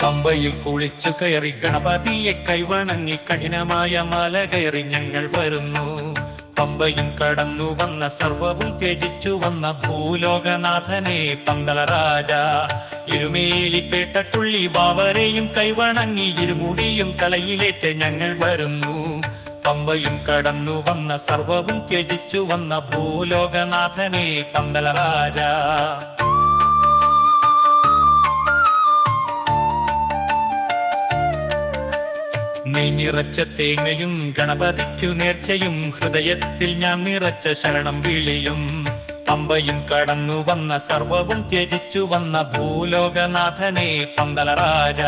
പമ്പയിൽ കുളിച്ചു കയറി ഗണപതിയെ കൈവണങ്ങി കഠിനമായ മല കയറി ഞങ്ങൾ വരുന്നു. പമ്പയും കടന്നു വന്ന സർവവും ത്യജിച്ചു വന്ന ഭൂലോകനാഥനെ പന്തളരാജ. ഇരുമേലിപ്പേട്ട തുള്ളി ബാവരെയും കൈവണങ്ങി ഇരുമുടിയും തലയിലേറ്റ് ഞങ്ങൾ വരുന്നു. പമ്പയും കടന്നു വന്ന സർവവും ത്യജിച്ചു വന്ന ഭൂലോകനാഥനെ പന്തളരാജ. നെയ് നിറച്ച തേങ്ങയും ഗണപതിക്കു നേർച്ചയും ഹൃദയത്തിൽ ഞാൻ നിറച്ച ശരണം വിളിയും. പമ്പയും കടന്നു വന്ന സർവവും ത്യജിച്ചു വന്ന ഭൂലോകനാഥനെ പന്തളരാജ.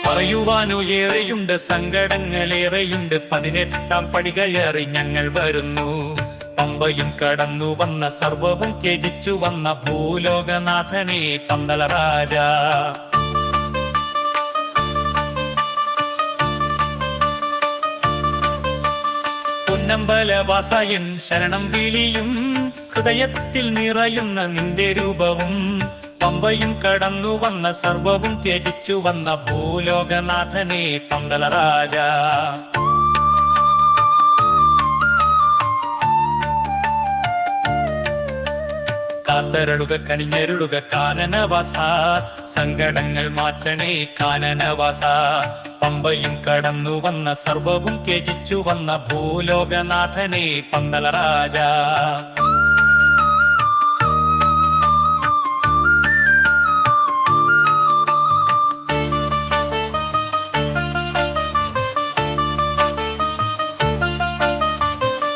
പറയുവാനോ ഏറെയുണ്ട്, സങ്കടങ്ങളേറെയുണ്ട്. 18-ാം പടി കയറി ഞങ്ങൾ വരുന്നു. പമ്പയും കടന്നു വന്ന സർവവും ത്യജിച്ചു വന്ന ഭൂലോകനാഥനെ പന്തളരാജ. പൊന്നമ്പലവാസയൻ ശരണം വിളിയും ഹൃദയത്തിൽ നിറയുന്ന നിന്റെ രൂപവും. പമ്പയും കടന്നു വന്ന സർവവും ത്യജിച്ചു വന്ന ഭൂലോകനാഥനെ പന്തളരാജ. കാത്തരളുക കനിഞ്ഞരുളുക കാനനവാസ, സങ്കടങ്ങൾ മാറ്റണേ കാനനവാസ. പമ്പയും കടന്നു വന്ന സർവവും ത്യജിച്ചു വന്ന ഭൂലോകനാഥനെ പന്തളരാജ.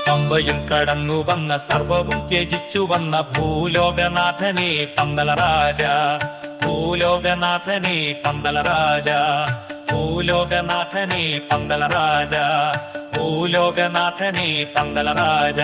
പമ്പയും കടന്നു വന്ന സർവവും ത്യജിച്ചു വന്ന ഭൂലോകനാഥനെ പന്തളരാജ. ഭൂലോകനാഥനെ പന്തളരാജ. ഭൂലോകനാഥനെ പന്തളരാജ. ഭൂലോകനാഥനെ പന്തളരാജ.